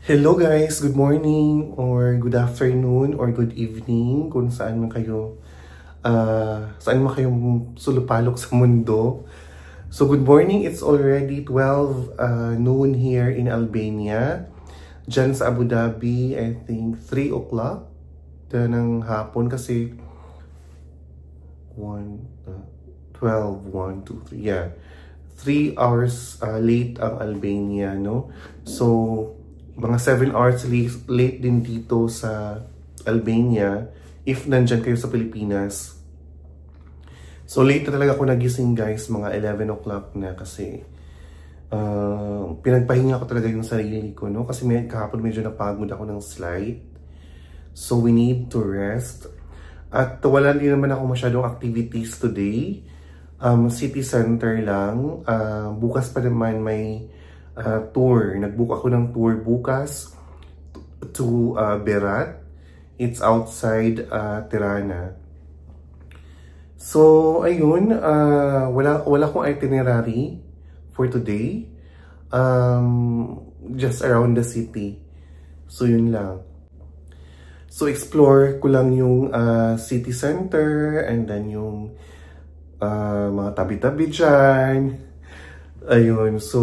Hello guys, good morning or good afternoon or good evening kung saan man kayo sulupalok sa mundo. So good morning, it's already 12 noon here in Albania. Diyan sa Abu Dhabi, I think 3 o'clock ng hapon kasi 12, 1, 2, 3, yeah. 3 hours late ang Albania, no? So mga 7 hours late din dito sa Albania if nandyan kayo sa Pilipinas. So late na talaga ako nagising guys, mga 11 o'clock na kasi pinagpahinga ko talaga yung sarili ko, no? Kasi kahapon medyo napagod ako ng slide. So we need to rest. At wala din naman ako masyadong activities today. City center lang. Bukas pa naman may tour. Nag-book ako ng tour bukas to Berat. It's outside Tirana. So, ayun. Wala akong itinerary for today. Just around the city. So, yun lang. So, explore ko lang yung city center and then yung mga tabi-tabi dyan. Ayun. So,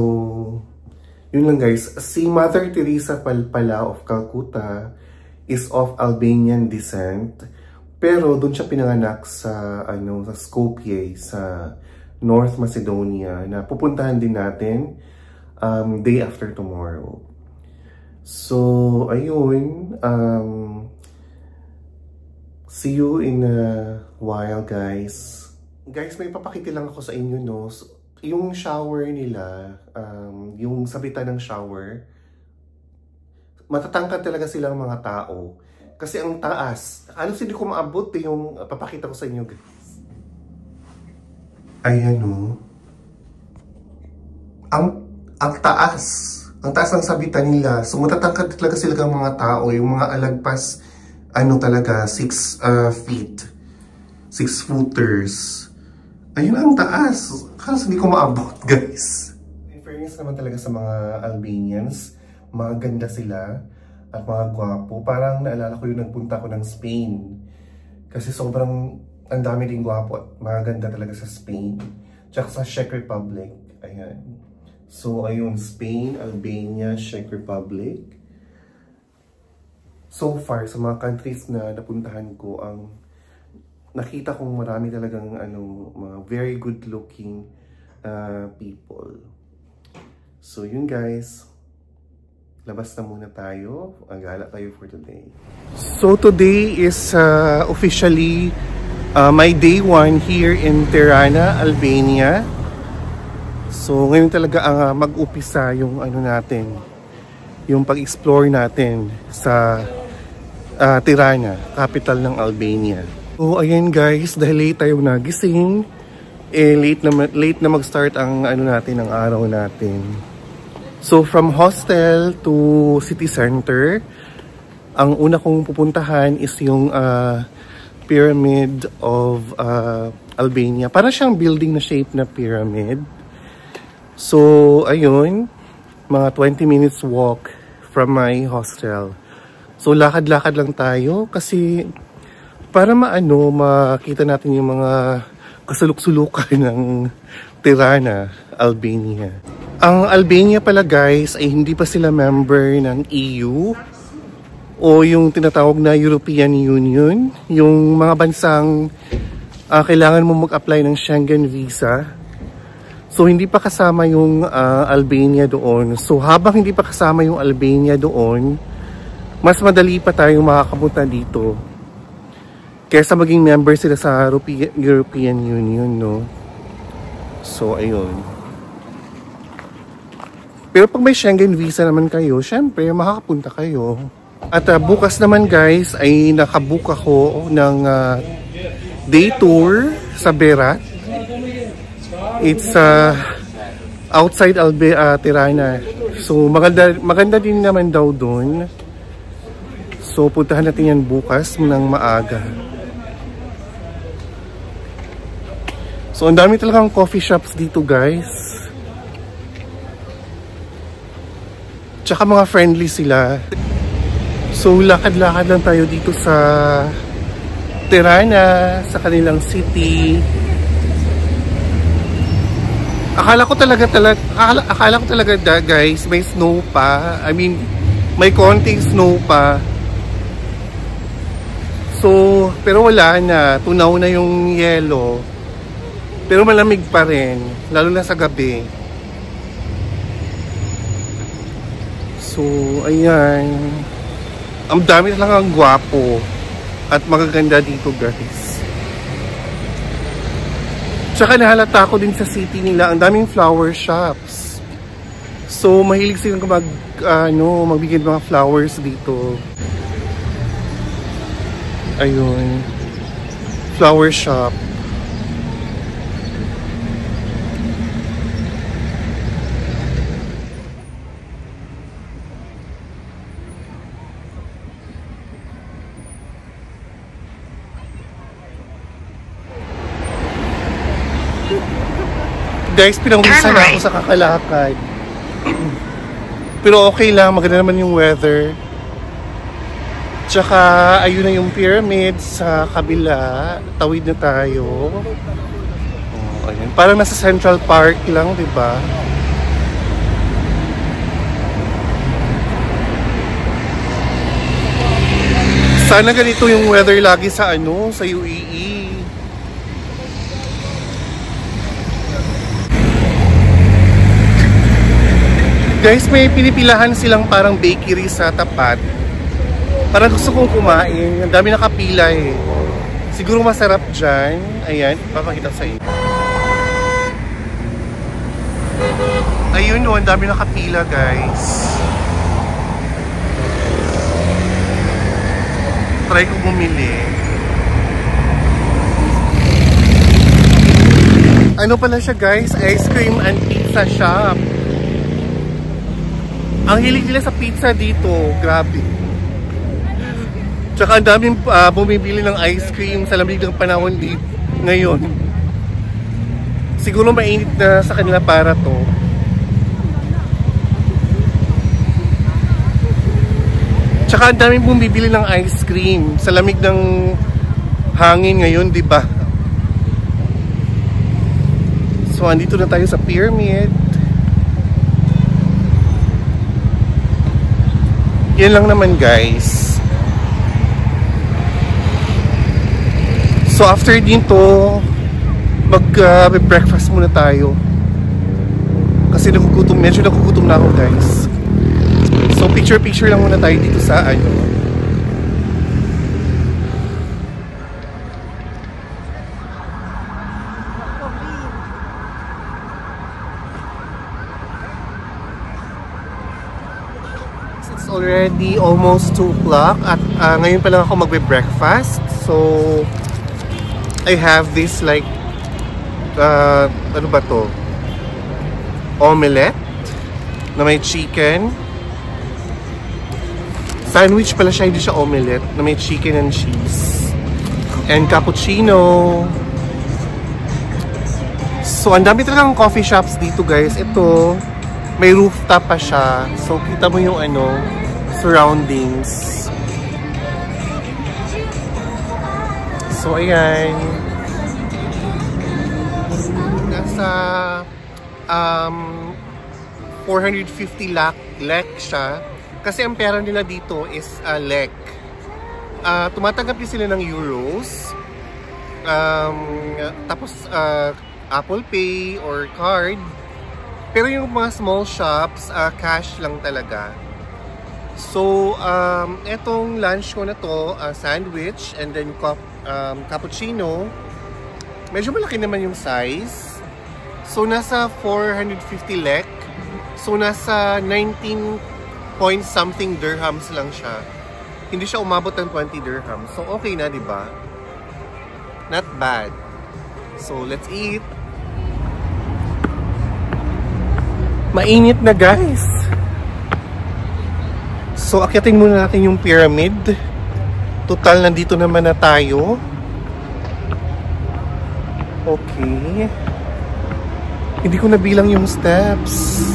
yun lang guys, si Mother Teresa pala of Calcutta is of Albanian descent. Pero doon siya pinanganak sa sa Skopje, sa North Macedonia, na pupuntahan din natin day after tomorrow. So, ayun, see you in a while guys. Guys, may papakita lang ako sa inyo, no? So, yung shower nila, yung sabitan ng shower, matatangkad talaga silang mga tao. Kasi ang taas. Halos hindi ko maabot yung papakita ko sa inyo, guys. Ayan o. Ang taas. Ang taas ng sabitan nila. So matatangkad talaga sila ng mga tao. Yung mga alagpas, talaga, 6 feet. 6 footers. Ayun ang taas. Kasi hindi ko maabot, guys. In fairness naman talaga sa mga Albanians, maganda sila at mga gwapo. Parang naalala ko yung nagpunta ko ng Spain. Kasi sobrang ang dami din gwapo at maganda talaga sa Spain. Tsaka sa Czech Republic. Ayan. So, ayun, Spain, Albania, Czech Republic. So far, sa mga countries na napuntahan ko, nakita kong marami talagang mga very good looking people. So yun guys, labas na muna tayo. Ang gala tayo for today. So today is officially my day 1 here in Tirana, Albania. So ngayon talaga ang mag-upisa yung natin, yung pag-explore natin sa Tirana, capital ng Albania. So ayan guys, dahil late tayo nagising, late na mag-start ang natin, ang araw natin. So from hostel to city center, ang una kong pupuntahan is yung Pyramid of Albania. Para siyang building na shape na pyramid. So ayun, mga 20 minutes walk from my hostel. So lakad-lakad lang tayo kasi para makita natin yung mga kasuluk-sulukan ng Tirana, Albania. Ang Albania pala guys ay hindi pa sila member ng EU o yung tinatawag na European Union. Yung mga bansang kailangan mo mag-apply ng Schengen visa. So hindi pa kasama yung Albania doon. So habang hindi pa kasama yung Albania doon, mas madali pa tayong makakapunta dito kaysa maging member sila sa European Union, no? So, ayun. Pero pag may Schengen visa naman kayo, syempre, makakapunta kayo. At bukas naman, guys, ay nakabook ako ng day tour sa Berat. It's outside Tirana. So, maganda din naman daw doon. So, puntahan natin yan bukas ng maaga. So, ang dami talagang coffee shops dito, guys. Tsaka mga friendly sila. So lakad-lakad lang tayo dito sa Tirana, sa kanilang city. Akala ko talaga guys, may snow pa. I mean, may konting snow pa. So, pero wala na. Tunaw na yung yelo. Pero malamig pa rin, lalo na sa gabi. So, ayan. Ang dami talagang gwapo at magaganda dito, guys. Tsaka nahalata ko din sa city nila, ang daming flower shops. So, mahilig silang magbigay ng mga flowers dito. Ayun. Flower shop. Guys, pinangwisan na ako sa kakalakad. Pero okay lang, maganda naman yung weather. Tsaka, ayun na yung pyramid sa kabila. Tawid na tayo. Oh, ayun. Parang nasa Central Park lang, di ba? Sana ganito yung weather lagi sa sa UAE. Guys, may pinipilahan silang parang bakery sa tapat. Parang gusto kong kumain. Ang dami nakapila eh. Siguro masarap dyan. Ayan, papakita sa inyo. Ayun o, ang dami nakapila guys. Try ko bumili. Ano pala siya guys? Ice cream and pizza shop. Ang hilig nila sa pizza dito, grabe. Tsaka ang daming bumibili ng ice cream sa lamig ng panahon dito ngayon. Siguro mainit na sa kanila para to. Tsaka ang daming bumibili ng ice cream sa lamig ng hangin ngayon, di ba? So andito na tayo sa pyramid. Yan lang naman guys. So after dito, mag-breakfast muna tayo. Kasi medyo nagugutom na ako guys. So picture lang muna tayo dito sa already almost 2 o'clock at ngayon pa lang ako magbe-breakfast. So I have this like ano ba to? Omelette na may chicken. Sandwich pala siya, hindi siya omelette, na may chicken and cheese. And cappuccino. So ang dami talagang coffee shops dito guys. Ito may rooftop pa siya. So kita mo yung surroundings. So ayan. Nasa 450 lek siya. Kasi ang pera nila dito is lek. Tumatanggap din sila ng euros. Tapos Apple Pay or card. Pero yung mga small shops, cash lang talaga. So, etong lunch ko na to, sandwich and then cappuccino. Medyo malaki naman yung size. So, nasa 450 lek. So, nasa 19 point something dirhams lang siya. Hindi siya umabot ng 20 dirhams. So, okay na, di ba? Not bad. So, let's eat. Mainit na, guys. So, akyatin muna natin yung pyramid. Total, nandito naman na tayo. Okay. Hindi ko nabilang yung steps.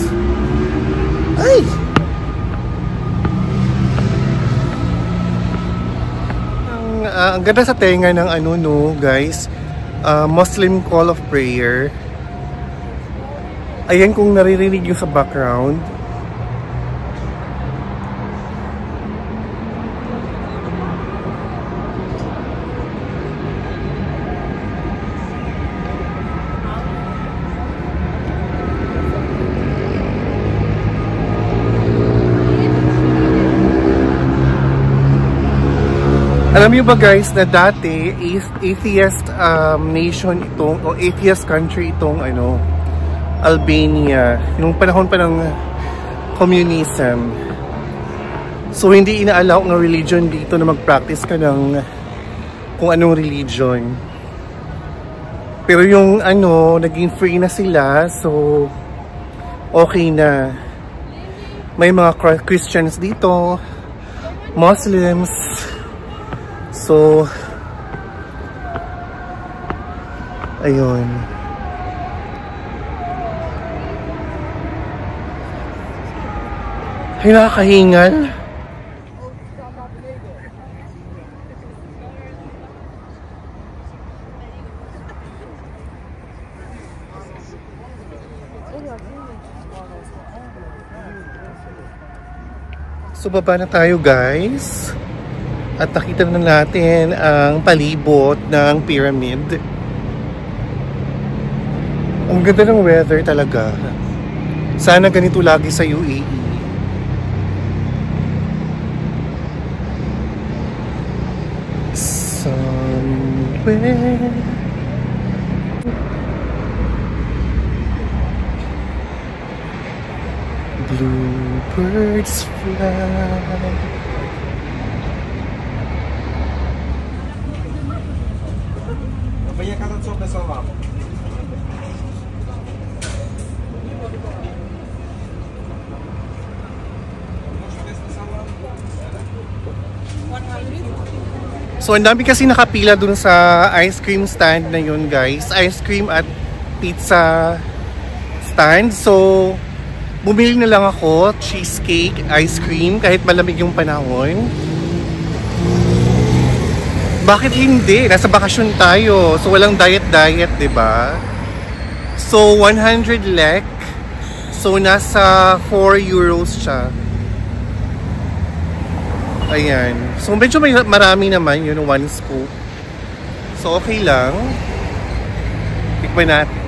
Ay! Ang ganda sa tenga ng ano no, guys. Muslim call of prayer. Ayan kung naririnig nyo sa background. Alam niyo ba guys na dati atheist nation itong o atheist country itong ano Albania nung panahon pa ng communism. So hindi ina-allow ng religion dito na mag-practice ka ng kung anong religion. Pero yung ano naging free na sila, so okay na. May mga Christians dito, Muslims. So, ayun. Ay, nakakahingal. So, baba na tayo guys. At nakita na natin ang palibot ng pyramid. Ang ganda ng weather talaga. Sana ganito lagi sa UAE. Somewhere bluebirds fly. So, ang dami kasi nakapila dun sa ice cream stand na yun, guys. Ice cream at pizza stand. So, bumili na lang ako cheesecake, ice cream, kahit malamig yung panahon. Bakit hindi? Nasa bakasyon tayo. So, walang diet-diet, diba? So, 100 lek. So, nasa 4 euros siya. Ayan. So, medyo may marami naman yun, one scoop. So, okay lang. Tikman natin.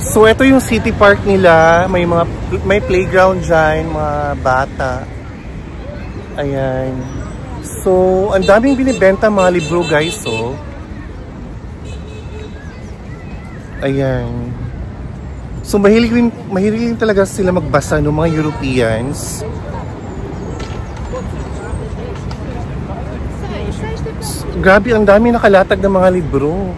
So, ito yung city park nila. May playground dyan, mga bata. Ayan. So, ang daming binibenta mga libro, guys, oh. Ayan. So, mahilig rin talaga sila magbasa ng mga Europeans. Grabe, ang dami nakalatag ng mga libro.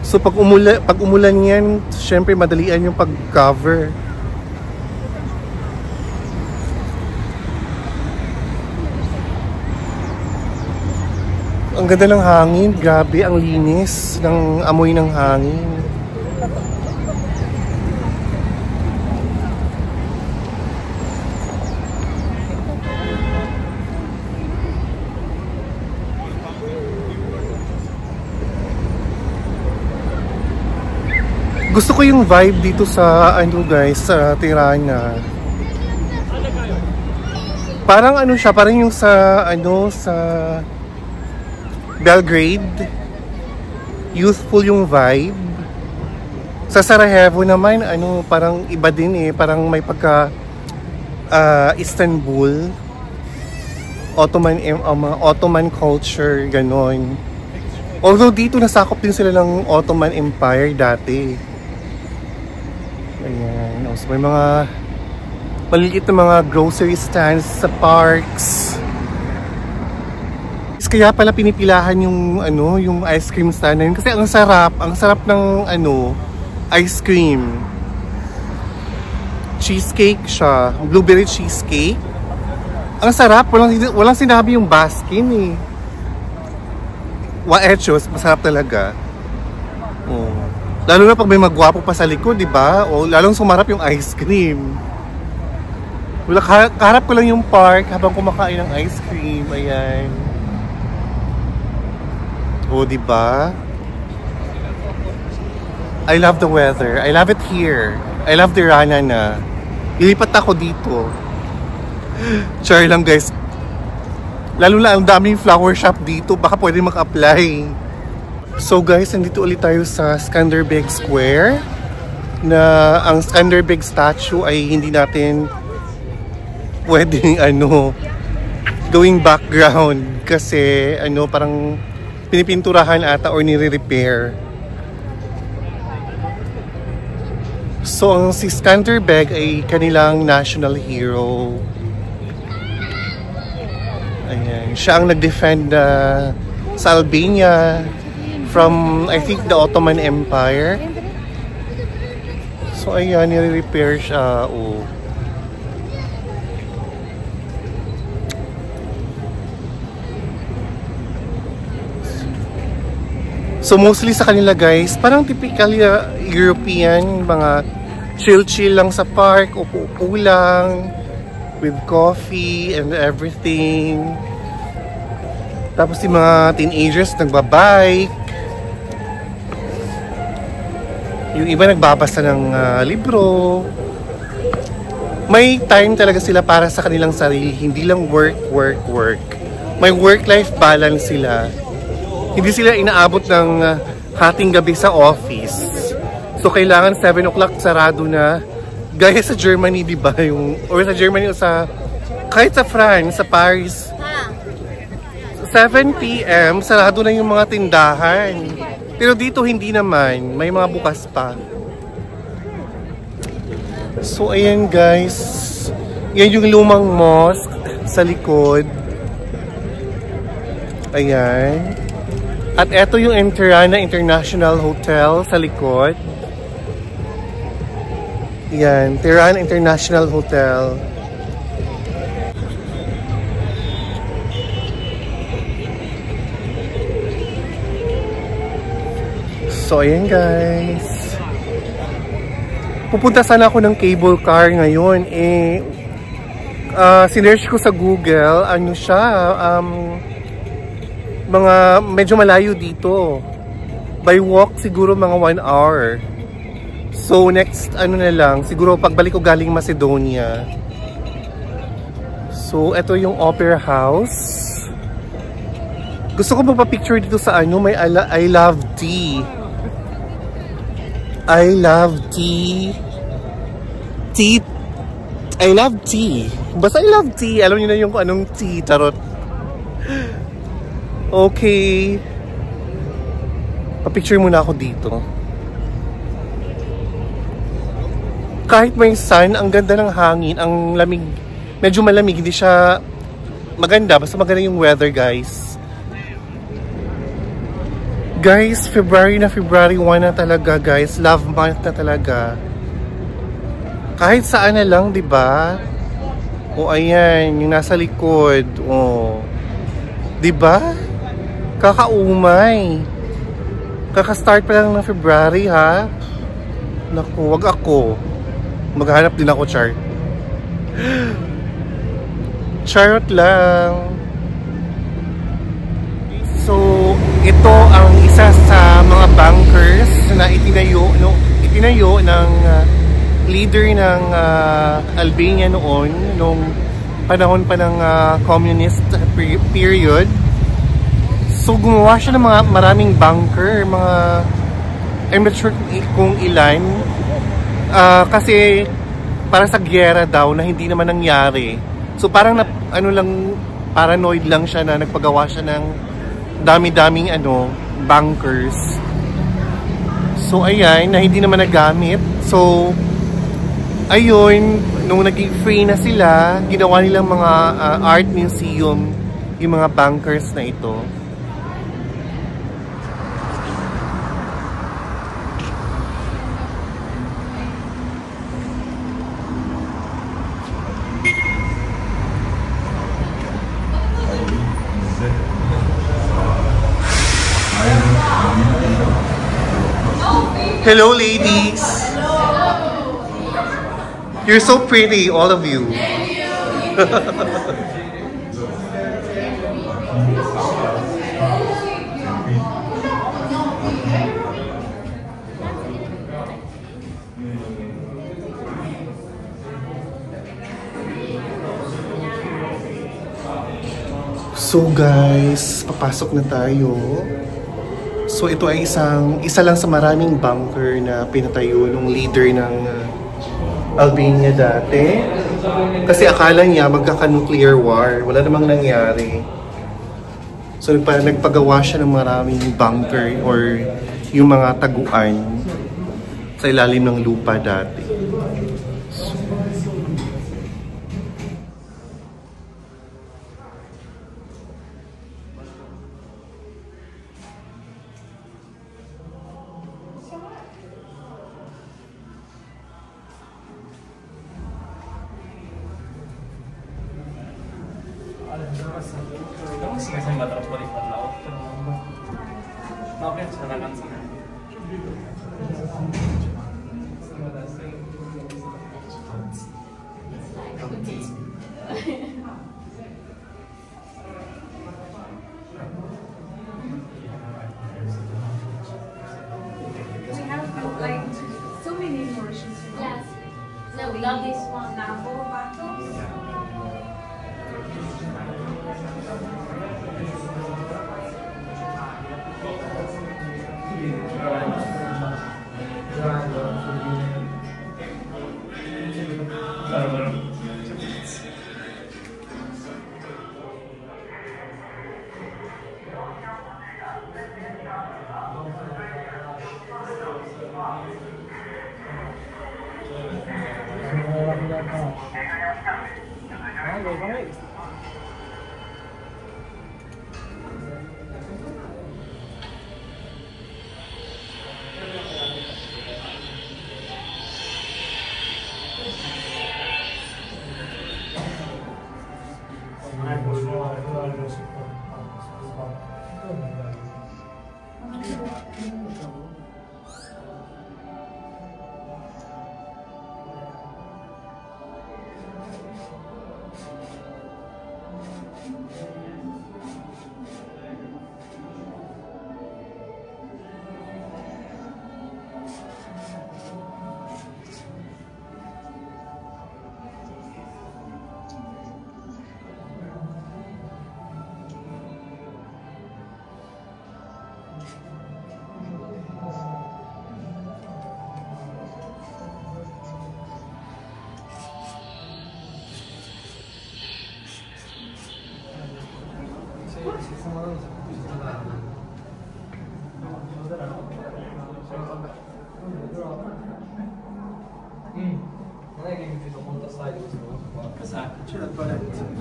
So pag umulan yan, syempre madalian yung pag-cover. Ang ganda ng hangin, grabe, ang linis ng amoy ng hangin. Gusto ko yung vibe dito sa ano guys, sa Tirana. Parang ano siya, parang yung sa ano sa Belgrade. Youthful yung vibe. Sa Sarajevo naman ano, parang iba din eh, parang may pagka Istanbul. Ottoman culture ganon. Although dito nasakop din sila ng Ottoman Empire dati. Ayan. So, may mga maliliit na mga grocery stands sa parks. Kaya pala pinipilahan yung ano, yung ice cream stand na yun kasi ang sarap ng ano, ice cream. Cheesecake siya, blueberry cheesecake. Ang sarap, walang sinabi yung Baskin eh. Hechos, masarap talaga. Oh. Lalo na pag may magwapo pa sa likod, di ba? O lalong sumarap yung ice cream. Wala, kaharap ko lang yung park habang kumakain ng ice cream. Ayan. O, diba? I love the weather. I love it here. I love the Rana na. Ilipat ako dito. Char lang guys. Lalo na ang daming flower shop dito. Baka pwede mag-apply. So guys, nandito ulit tayo sa Skanderbeg Square. Na ang Skanderbeg statue ay hindi natin pwedeng gawing background kasi parang pinipinturahan ata or nire-repair. So ang si Skanderbeg ay kanilang national hero. Ayan, siya ang nag-defend sa Albania from I think the Ottoman Empire. So ayan, nire-repair siya. Oh. So mostly sa kanila guys, parang typically European, mga chill-chill lang sa park, upo-upo lang, with coffee and everything. Tapos yung mga teenagers nagbabike. Yung iba nagbabasa ng libro. May time talaga sila para sa kanilang sarili, hindi lang work. May work-life balance sila. Hindi sila inaabot ng hating gabi sa office. So kailangan 7 o'clock sarado na. Gaya sa Germany, di ba? Or sa Germany o kahit sa France, sa Paris. 7 PM, sarado na yung mga tindahan. Pero dito hindi naman. May mga bukas pa. So ayan guys. Yan yung lumang mosque sa likod. Ayan. At eto yung Tirana International Hotel sa likod. Yan, Tirana International Hotel. So, ayan guys. Pupunta sana ako ng cable car ngayon. Sinearch ko sa Google, mga medyo malayo dito. By walk siguro mga 1 hour. So next na lang, siguro pagbalik ko galing Macedonia. So ito yung Opera House. Gusto ko magpa-picture dito sa may I love tea. I love tea. I love tea. Basta I love tea. Alam niyo na yung anong tea, tarot. Okay. Pa-picture muna ako dito. Kahit may sun, ang ganda ng hangin, ang lamig. Medyo malamig, hindi siya maganda. Basta maganda yung weather, guys. Guys, February 1 na talaga, guys. Love month na talaga. Kahit saan na lang, 'di ba? O ayan, yung nasa likod. O. 'Di ba? Kakaumay. Kaka-start pa lang ng February, ha? Naku, wag ako. Maghanap din ako, char. Charot lang. So, ito ang isa sa mga bankers na itinayo ng leader ng Albania noon, nung panahon pa ng communist period. So gumawa siya ng maraming bunker, I'm not sure kung ilan, kasi para sa giyera daw na hindi naman nangyari. So parang paranoid lang siya na nagpagawa siya ng dami-daming bunkers. So ayan, na hindi naman nagamit. So ayun, nung naging free na sila, ginawa nilang mga art museum yung mga bunkers na ito. Hello, ladies. You're so pretty, all of you. So guys, papasok na tayo. So ito ay isa lang sa maraming bunker na pinatayo ng leader ng Albania dati. Kasi akala niya magkaka-nuclear war. Wala namang nangyari. So nagpagawa siya ng maraming bunker or yung mga taguan sa ilalim ng lupa dati. Love this one now.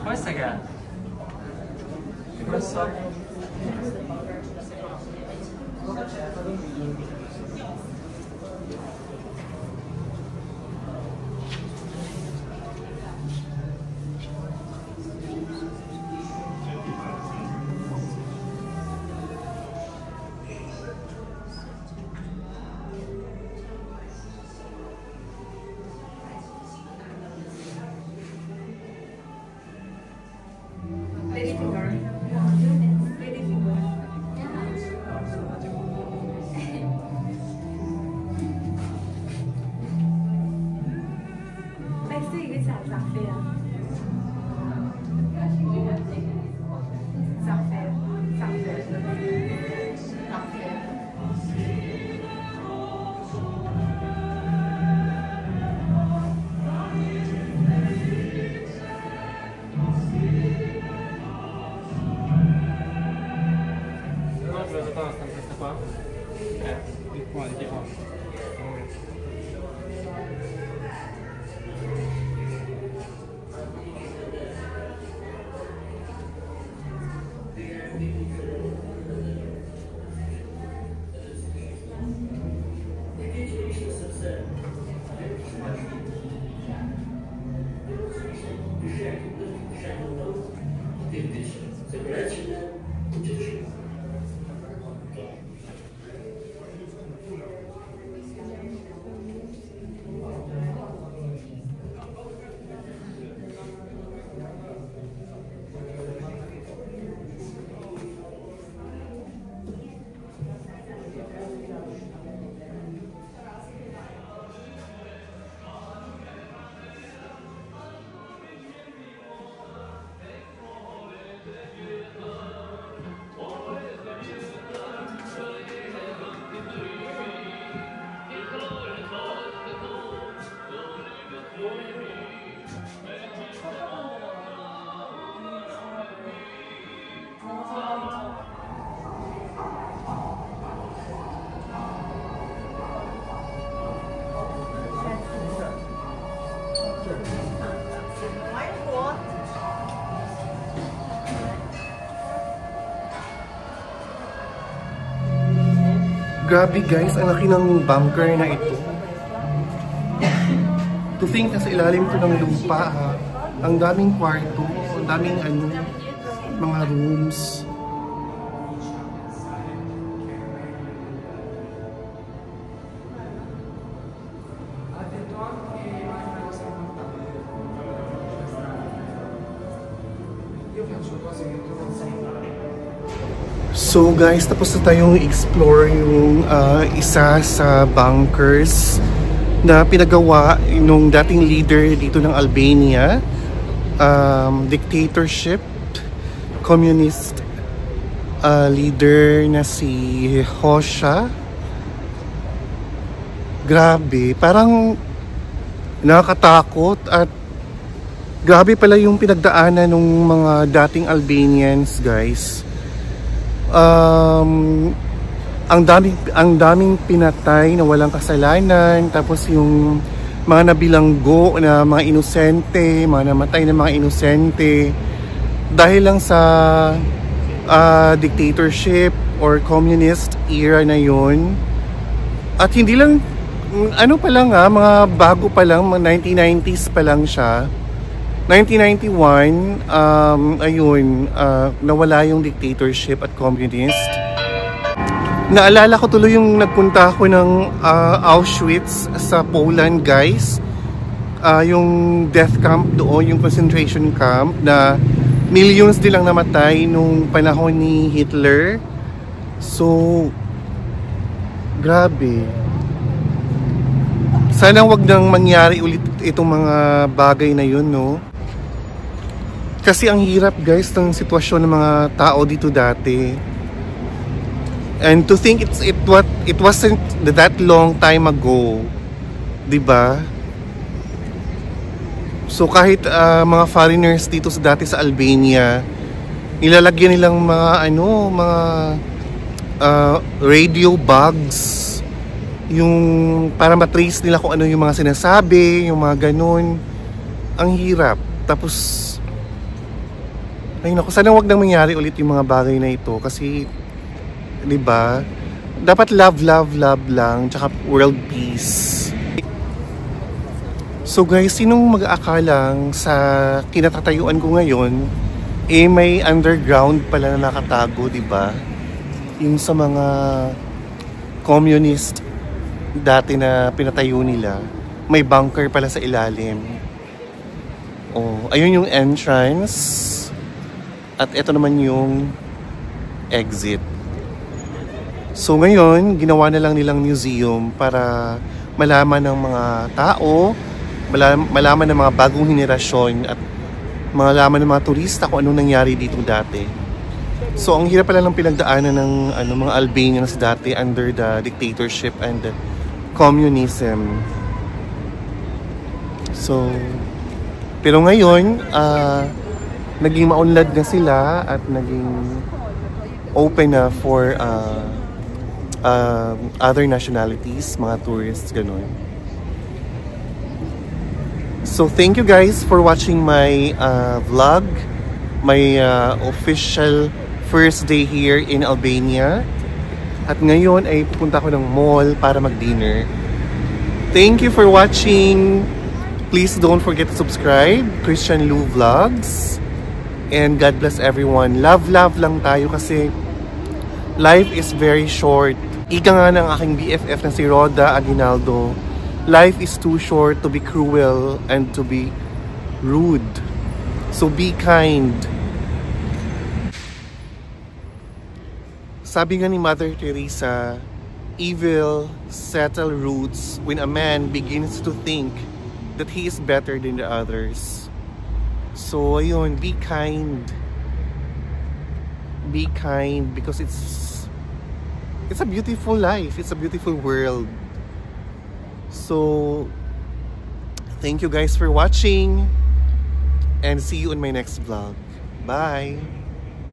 Questa che è? Questo? Lady finger. Lady finger. Next thing is Zafir. Zafir. Questa qua? Di qua. Grabe guys, ang laki ng bunker na ito. To think na sa ilalim ko ng lupa ha. Ang daming kwarto, ang daming mga rooms. So guys, tapos na tayong explore yung isa sa bunkers na pinagawa nung dating leader dito ng Albania. Dictatorship, communist leader na si Hoxha. Grabe, parang nakakatakot at grabe pala yung pinagdaanan ng mga dating Albanians, guys. Ang daming pinatay na walang kasalanan, tapos yung mga nabilanggo na mga inosente, mga namatay na mga inosente dahil lang sa dictatorship or communist era na yun. At hindi lang pa lang mga bago pa lang, mga 1990s pa lang siya. 1991, nawala yung dictatorship at communist. Naalala ko tuloy yung nagpunta ako ng Auschwitz sa Poland, guys. Yung death camp doon, yung concentration camp na millions din lang namatay nung panahon ni Hitler. So, grabe. Sana wag nang mangyari ulit itong mga bagay na yun, no? Kasi ang hirap, guys, ng sitwasyon ng mga tao dito dati. And to think it wasn't that long time ago, 'di ba? So kahit mga foreigners dito dati sa Albania, nilalagyan nilang mga radio bugs, yung para matrace nila kung ano yung mga sinasabi, yung mga ganun. Ang hirap. Tapos ay naku, sana wag nang mangyari ulit yung mga bagay na ito kasi 'di ba? Dapat love lang, tsaka world peace. So guys, sinong mag-aakalang sa kinatatayuan ko ngayon may underground pala na nakatago, 'di ba? Yung sa mga communist dati na pinatayo nila, may bunker pala sa ilalim. Oh, ayun yung entrance. At ito naman yung exit. So ngayon, ginawa na lang nilang museum para malaman ng mga tao, malaman ng mga bagong henerasyon at malaman ng mga turista kung anong nangyari dito dati. So ang hirap pala ng pinagdaanan ng mga Albanians dati under the dictatorship and the communism. So pero ngayon, naging maunlad na sila at naging open na for other nationalities, mga tourists, ganun. So thank you guys for watching my vlog, my official first day here in Albania. At ngayon ay pupunta ako ng mall para mag-dinner. Thank you for watching. Please don't forget to subscribe, Christian Lou Vlogs. And God bless everyone. Love lang tayo kasi life is very short. Ika nga ng aking BFF na si Roda Aguinaldo, life is too short to be cruel and to be rude. So be kind. Sabi nga ni Mother Teresa, evil settle roots when a man begins to think that he is better than the others. So ayun, be kind. Be kind because it's a beautiful life. It's a beautiful world. So thank you guys for watching and see you in my next vlog. Bye.